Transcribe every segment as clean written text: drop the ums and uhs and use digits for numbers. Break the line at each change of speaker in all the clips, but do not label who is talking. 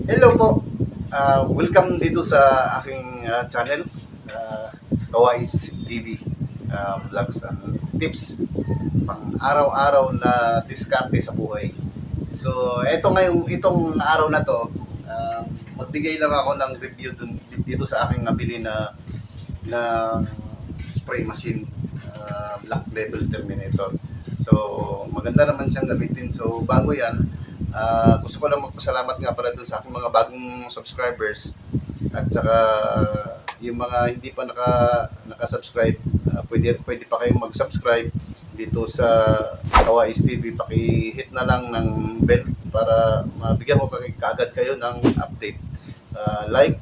Hello po. Welcome dito sa aking channel, Kawais TV, vlogs and tips pang araw-araw na diskarte sa buhay. So, itong araw na to, magbigay lang ako ng review dito sa aking nabili na spray machine, Black Label Terminator. So, maganda naman siyang gamitin. So, bago yan, gusto ko lang magpasalamat nga pala dun sa aking mga bagong subscribers at saka yung mga hindi pa naka-subscribe, pwede pa kayong mag-subscribe dito sa Kawais TV. Paki-hit na lang ng bell para mabigyan ko kaagad kayo ng update. Like,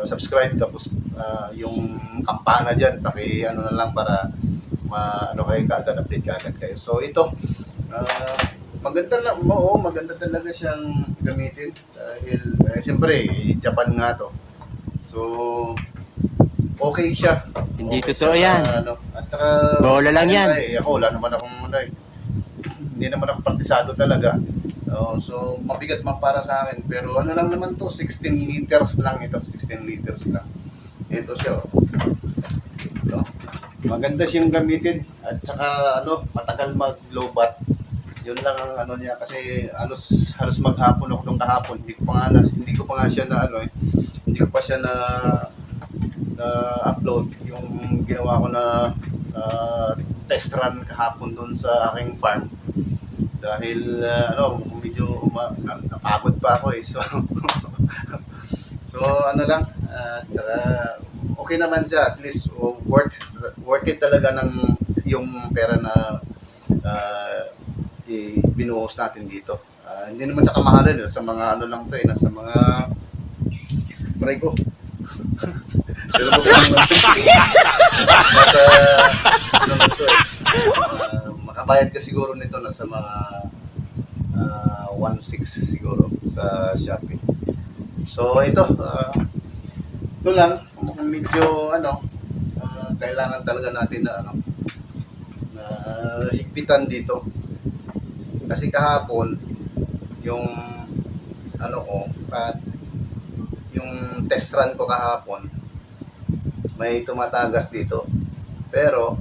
subscribe, tapos yung kampana dyan, paki-ano na lang para kayo kaagad, update kaagad kayo. So ito, maganda talaga siyang gamitin dahil siyempre Japan nga to. So okay siya.
Hindi
Okay
totoo
siya,
yan.
at saka
Bola lang yan.
Ako wala naman akong hindi naman ako partisado talaga. So mabigat man para sa akin, pero ano lang naman to, 16 liters lang ito, 16 liters lang. Ito siya. Ito. Maganda siyang gamitin at saka matagal mag-low-bat. Yun lang ang niya, kasi halos maghapon ako nung kahapon. Hindi ko pa nga siya hindi ko pa siya na upload yung ginawa ko na test run kahapon doon sa aking farm. Dahil medyo napagod pa ako eh. So tsaka okay naman siya, at least worth it talaga ng yung pera na binuhos natin dito. Hindi naman sa kamahalan, sa mga lang to nasa mga try ko. Pero nasa to makabayad ka siguro nito nasa mga 1.6 siguro sa Shopee. So ito lang, medyo kailangan talaga natin na higpitan dito. Kasi kahapon yung yung test run ko kahapon, may tumatagas dito. Pero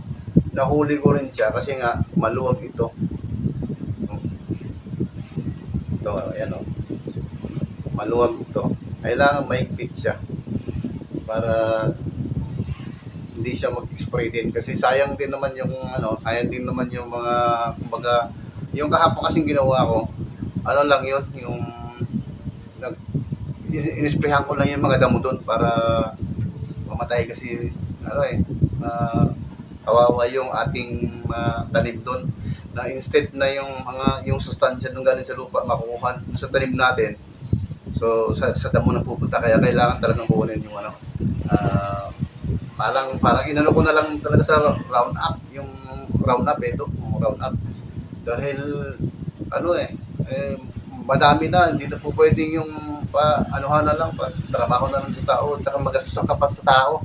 nahuli ko rin siya kasi nga maluwag ito. Ito, ayan maluwag ito. Kailangan mahigpit siya para hindi siya mag-spray din, kasi sayang din naman yung mga kumbaga yung kahapon kasing ginawa ko, lang yun, yung inisprayhan ko lang yung mga damo doon para mamatay, kasi kawawa yung ating tanim doon, na instead na yung sustansya nung galing sa lupa makukuha sa tanim natin, so sa damo na pupunta. Kaya kailangan talagang kunin yung parang ko na lang talaga sa Roundup, yung Roundup Roundup, dahil madami na, hindi na po pwedeng yung anuhan na lang, trabaho na lang sa tao, tsaka magastos ang kapat sa tao.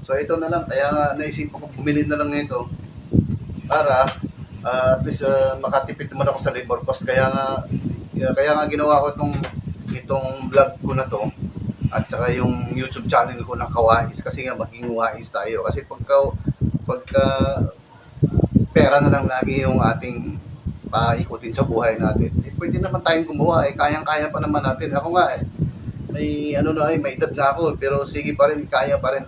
So ito na lang, kaya nga naisipan ko bumili na lang nito para at least makatipid naman ako sa labor cost. Kaya nga ginawa ko itong vlog ko na to, at saka yung YouTube channel ko ng Kawais, kasi nga maging wais tayo. Kasi pagka pera na lang lagi yung ating paikutin sa buhay natin, pwede naman tayong gumawa, kayang-kaya pa naman natin. Ako nga may may edad na ako, pero sige pa rin, kaya pa rin.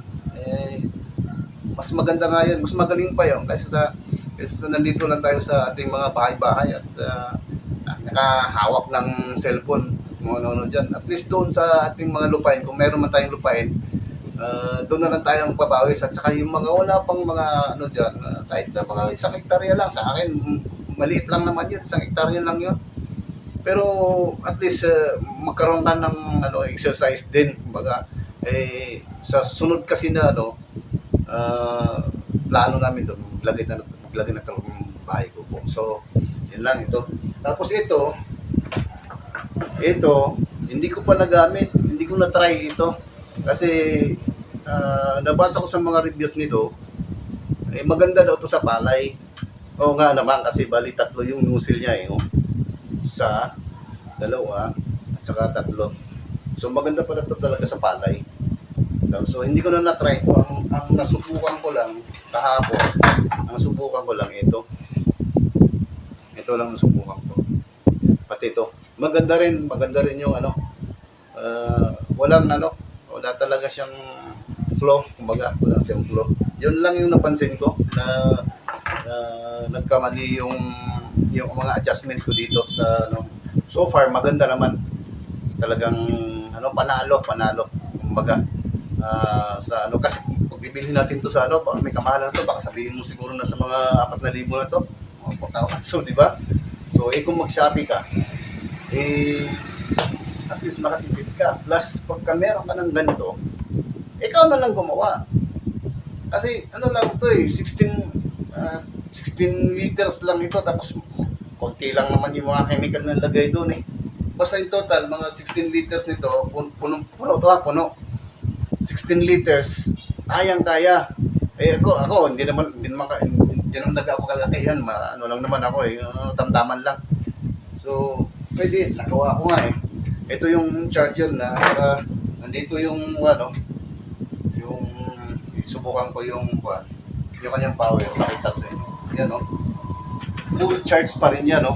Mas maganda nga yan, mas magaling pa yun kaysa sa nandito lang tayo sa ating mga bahay-bahay at nakahawak ng cellphone, kung ano dyan. At least doon sa ating mga lupain, kung meron man tayong lupain, doon na lang tayong papawis. At saka yung mga wala pang mga dyan, kahit na mga 1 hektarya lang, sa akin maliit lang naman yun, 1 hektarya lang yun. Pero at least magkaroon ka ng exercise din, kumbaga. Sa sunod kasi na plano namin doon, maglagay na talaga yung bahay ko po. So yun lang ito. Tapos ito hindi ko pa nagamit, hindi ko na try ito kasi nabasa ko sa mga reviews nito, maganda daw to sa palay. Oo nga naman, kasi bali 3 yung nozzle niya Isa, 2, tsaka 3. So maganda pala ito talaga sa palay. So hindi ko na na-try ito. Ang nasubukan ko lang kahapon, ang subukan ko lang ito. Ito lang nasubukan ko. Pati ito. Maganda rin yung ano. Wala talaga siyang flow, kumbaga, wala siyang flow. Yun lang yung napansin ko na nagkamali yung mga adjustments ko dito sa ano. So far maganda naman. Talagang ano, panalo, kumbaga. Sa ano, kasi pag bibilhin natin to sa ano, may kamahalan na to, baka sabihin mo siguro na sa mga 4,000 na to, mga 4,000, so di ba? So kung mag-Shopee ka, at least makatipid ka. Plus pagka meron ka ng ganito, ikaw na lang gumawa. Kasi ano lang to 16 liters lang ito, tapos konti lang naman yung mga chemical na lagay doon Basta in total, mga 16 liters nito, puno 16 liters, kayang-kaya. Ako, hindi naman ako kalakihan, ano lang naman ako tamtaman lang. So, pwede, nagawa ko nga Ito yung charger na, nandito yung yung subukan ko yung kanyang power, makita ko sa inyo. Yan full charge pa rin yan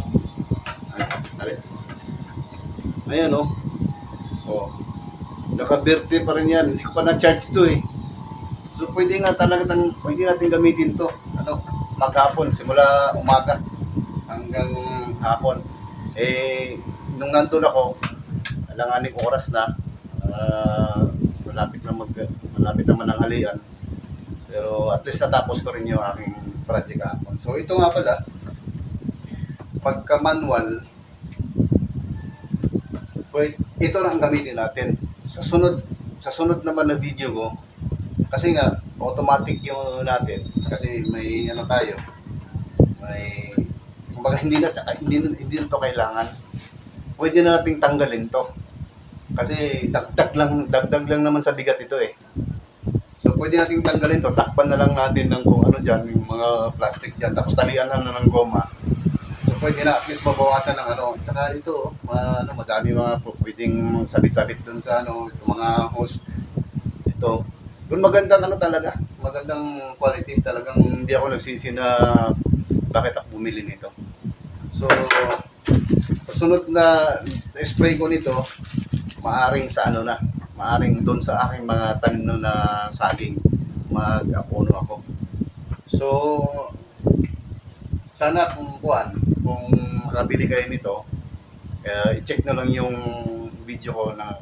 Ayan naka-birthday pa rin yan. Hindi ko pa na-charge to So pwede natin gamitin to. Maghapon, simula umaga hanggang hapon. Nung nandun ako, alanganing oras na, malapit naman ang halian. Pero at least natapos ko rin yung aking project hapon. So ito nga pala, pagka manual, ito na ang gamitin natin. Sa sunod naman na video ko, kasi nga automatic yung natin, kasi may tayo, kumbaga hindi na to kailangan. Pwede na nating tanggalin to. Kasi dagdag lang naman sa bigat ito So pwede nating tanggalin to, takpan na lang natin ng kung ano diyan, yung mga plastic diyan, tapos talian na ng goma. Pwede na at least mabawasan ng Tsaka ito, madami mga pwedeng sabit-sabit dun sa yung mga hose. Ito. Doon magandang talaga. Magandang quality. Talagang hindi ako nagsisi na bakit ako bumili nito. So, sunod na spray ko nito, maaring doon sa aking mga tanim na saging, mag-apono ako. So, sana kung makabili kayo nito, i-check na lang yung video ko na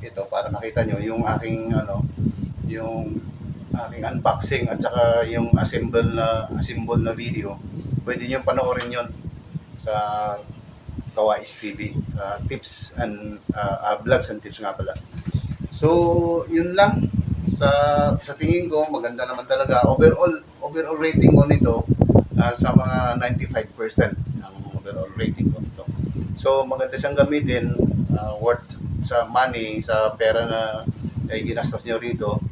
ito para makita nyo yung aking yung aking unboxing at saka yung assemble na video. Pwede nyo panoorin yon sa Kawais TV, tips and vlogs and tips nga pala. So yun lang, sa tingin ko maganda naman talaga. Overall rating ko nito sa mga 95% ang overall rating ko nito. So maganda siyang gamitin, worth sa money, sa pera na ginastos nyo rito.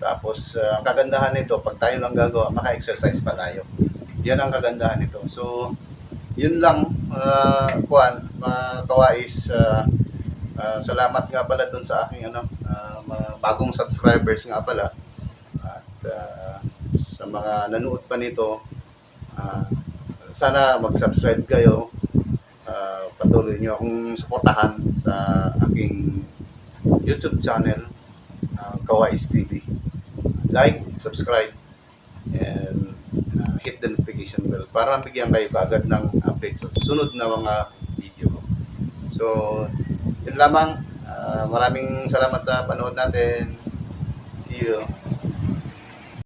Tapos ang kagandahan nito, pag tayo lang gagawa, maka-exercise pa tayo. Yan ang kagandahan nito. So yun lang, Kawais, salamat nga pala dun sa aking mga bagong subscribers nga pala. At sa mga nanood pa nito, sana mag-subscribe kayo. Patuloy nyo akong suportahan sa aking YouTube channel, Kawais TV. Like, subscribe, and hit the notification bell para bigyan kayo kaagad ng update sa sunod na mga video. So, yun lamang. Maraming salamat sa panood natin. See you.